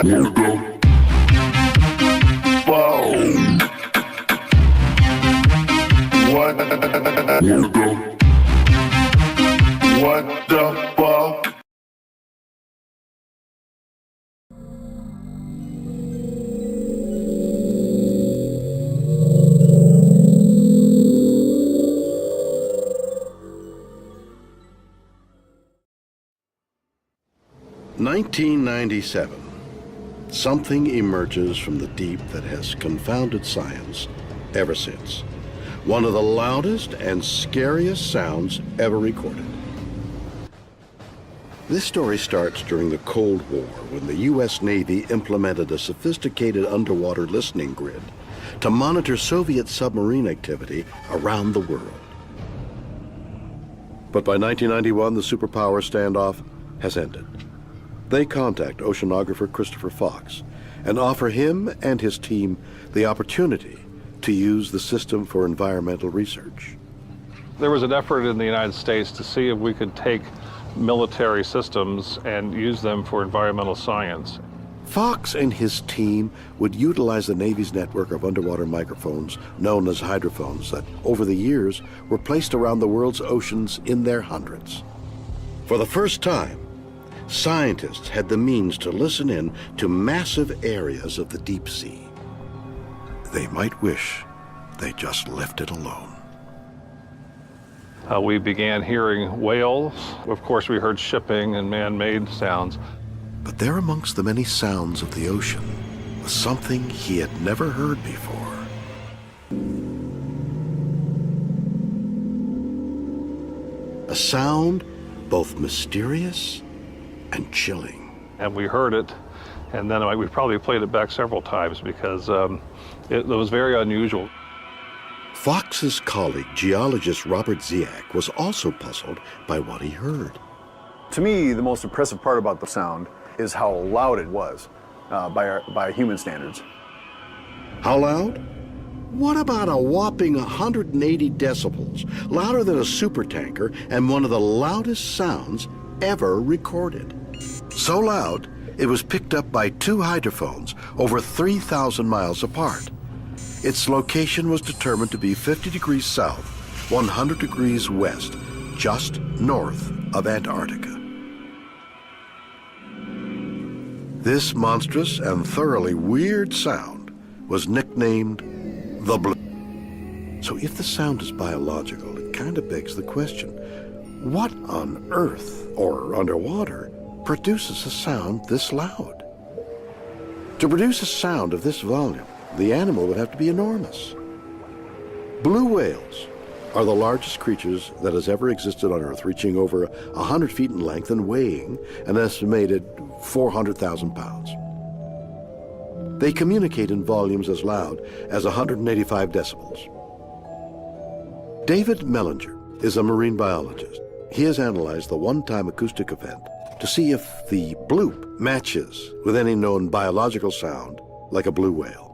Wanna go? Wow. What? Wanna go? What the fuck? "1997. Something emerges from the deep that has confounded science ever since. One of the loudest and scariest sounds ever recorded." This story starts during the Cold War, when the U.S. Navy implemented a sophisticated underwater listening grid to monitor Soviet submarine activity around the world. But by 1991, the superpower standoff has ended. They contact oceanographer Christopher Fox and offer him and his team the opportunity to use the system for environmental research. There was an effort in the United States to see if we could take military systems and use them for environmental science. Fox and his team would utilize the Navy's network of underwater microphones, known as hydrophones, that over the years were placed around the world's oceans in their hundreds. For the first time, scientists had the means to listen in to massive areas of the deep sea. They might wish they just left it alone. We began hearing whales. Of course, we heard shipping and man-made sounds. But there amongst the many sounds of the ocean was something he had never heard before. A sound both mysterious and chilling. And we heard it, and then we probably played it back several times because it was very unusual. Fox's colleague, geologist Robert Ziak, was also puzzled by what he heard. To me, the most impressive part about the sound is how loud it was by human standards. How loud? What about a whopping 180 decibels, louder than a supertanker and one of the loudest sounds ever recorded? So loud, it was picked up by two hydrophones over 3,000 miles apart. Its location was determined to be 50 degrees south, 100 degrees west, just north of Antarctica. This monstrous and thoroughly weird sound was nicknamed the BLOOP. So if the sound is biological, it kind of begs the question, what on earth, or underwater, produces a sound this loud? To produce a sound of this volume, the animal would have to be enormous. Blue whales are the largest creatures that has ever existed on Earth, reaching over 100 feet in length and weighing an estimated 400,000 pounds. They communicate in volumes as loud as 185 decibels. David Mellinger is a marine biologist. He has analyzed the one-time acoustic event to see if the bloop matches with any known biological sound like a blue whale.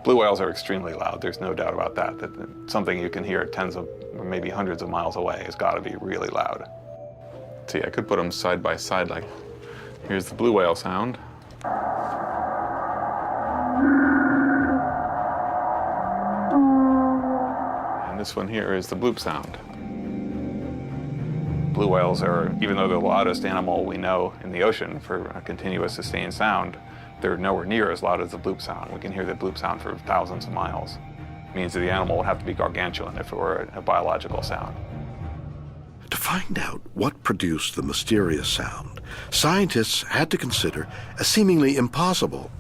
Blue whales are extremely loud, there's no doubt about that. That something you can hear tens of, or maybe hundreds of miles away has got to be really loud. See, I could put them side by side, like, here's the blue whale sound. And this one here is the bloop sound. Blue whales are, even though they're the loudest animal we know in the ocean for a continuous sustained sound, they're nowhere near as loud as the bloop sound. We can hear the bloop sound for thousands of miles. It means that the animal would have to be gargantuan if it were a biological sound. To find out what produced the mysterious sound, scientists had to consider a seemingly impossible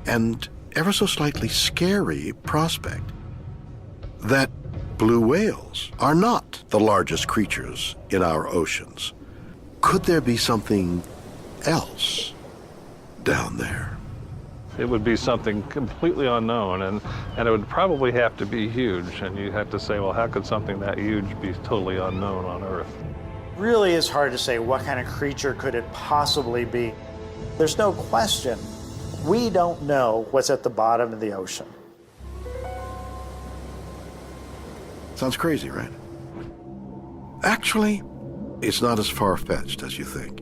and ever so slightly scary prospect: that blue whales are not the largest creatures in our oceans. Could there be something else down there? It would be something completely unknown, and it would probably have to be huge. And you'd have to say, well, how could something that huge be totally unknown on Earth? Really is hard to say what kind of creature could it possibly be. There's no question. We don't know what's at the bottom of the ocean. Sounds crazy, right? Actually, it's not as far-fetched as you think.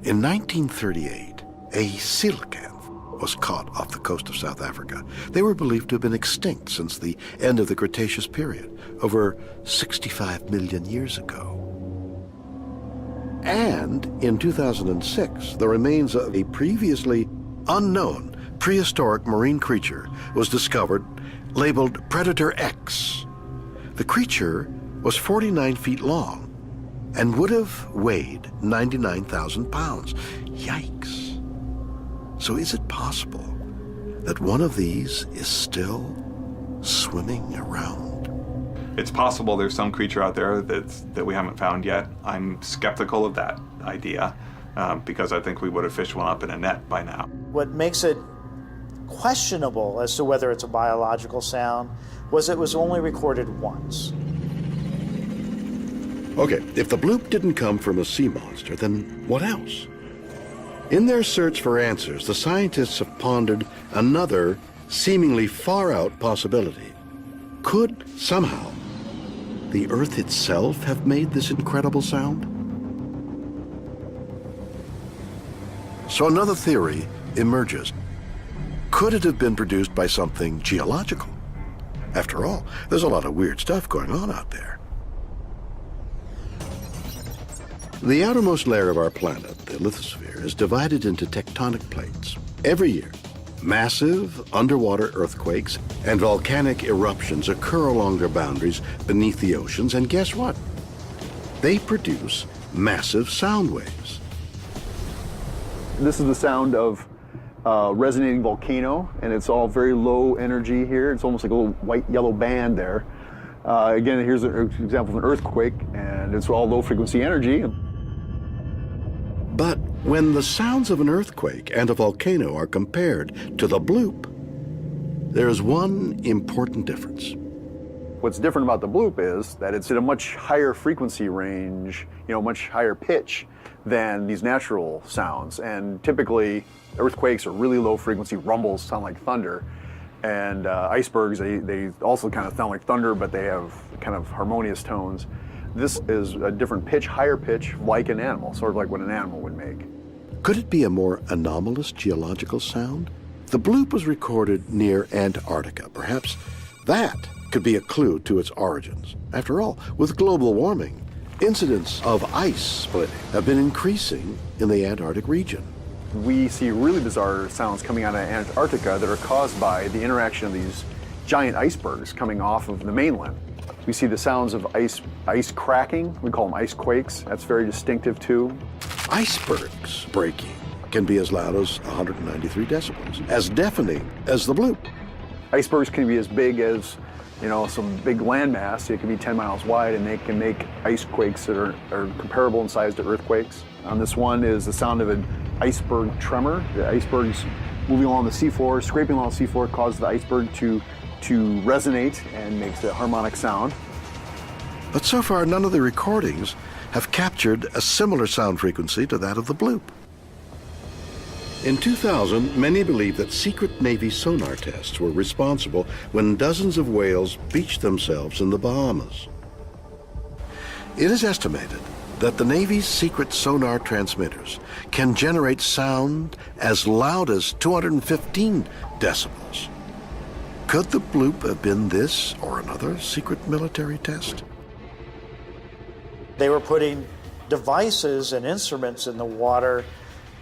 In 1938, a coelacanth, was caught off the coast of South Africa. They were believed to have been extinct since the end of the Cretaceous period, over 65 million years ago. And in 2006, the remains of a previously unknown prehistoric marine creature was discovered, labeled Predator X. The creature was 49 feet long and would have weighed 99,000 pounds. Yikes. So is it possible that one of these is still swimming around? It's possible there's some creature out there that we haven't found yet. I'm skeptical of that idea because I think we would have fished one up in a net by now. What makes it questionable as to whether it's a biological sound was it was only recorded once. Okay, if the bloop didn't come from a sea monster, then what else? In their search for answers, the scientists have pondered another seemingly far-out possibility. Could somehow the Earth itself have made this incredible sound? So another theory emerges. Could it have been produced by something geological? After all, there's a lot of weird stuff going on out there. The outermost layer of our planet, the lithosphere, is divided into tectonic plates. Every year, massive underwater earthquakes and volcanic eruptions occur along their boundaries beneath the oceans, and guess what? They produce massive sound waves. This is the sound of a resonating volcano, and it's all very low energy here. It's almost like a little white-yellow band there. Again, here's an example of an earthquake, and it's all low-frequency energy. But when the sounds of an earthquake and a volcano are compared to the bloop, there is one important difference. What's different about the bloop is that it's at a much higher frequency range, much higher pitch than these natural sounds. And typically, earthquakes are really low frequency, rumbles sound like thunder. And icebergs, they also kind of sound like thunder, but they have kind of harmonious tones. This is a different pitch, higher pitch, like an animal, sort of like what an animal would make. Could it be a more anomalous geological sound? The bloop was recorded near Antarctica. Perhaps that could be a clue to its origins. After all, with global warming, incidents of ice splitting have been increasing in the Antarctic region. We see really bizarre sounds coming out of Antarctica that are caused by the interaction of these giant icebergs coming off of the mainland. We see the sounds of ice cracking. We call them ice quakes. That's very distinctive too. Icebergs breaking can be as loud as 193 decibels, as deafening as the bloop. Icebergs can be as big as, some big landmass. It can be 10 miles wide, and they can make ice quakes that are comparable in size to earthquakes. This one is the sound of an iceberg tremor. The icebergs moving along the seafloor, scraping along the seafloor, causes the iceberg to resonate and makes a harmonic sound. But so far, none of the recordings have captured a similar sound frequency to that of the bloop. In 2000, many believed that secret Navy sonar tests were responsible when dozens of whales beached themselves in the Bahamas. It is estimated that the Navy's secret sonar transmitters can generate sound as loud as 215 decibels. Could the bloop have been this or another secret military test? They were putting devices and instruments in the water,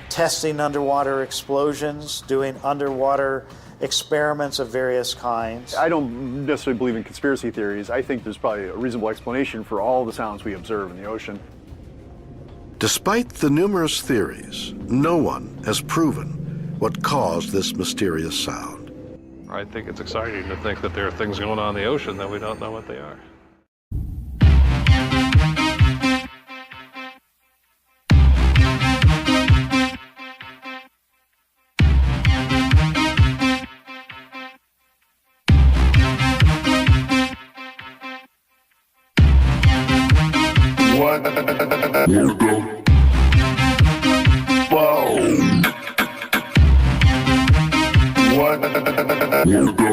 testing underwater explosions, doing underwater experiments of various kinds. I don't necessarily believe in conspiracy theories. I think there's probably a reasonable explanation for all the sounds we observe in the ocean. Despite the numerous theories, no one has proven what caused this mysterious sound. I think it's exciting to think that there are things going on in the ocean that we don't know what they are. What? Wanna go? Whoa. What? Wanna go?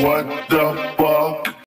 What the fuck?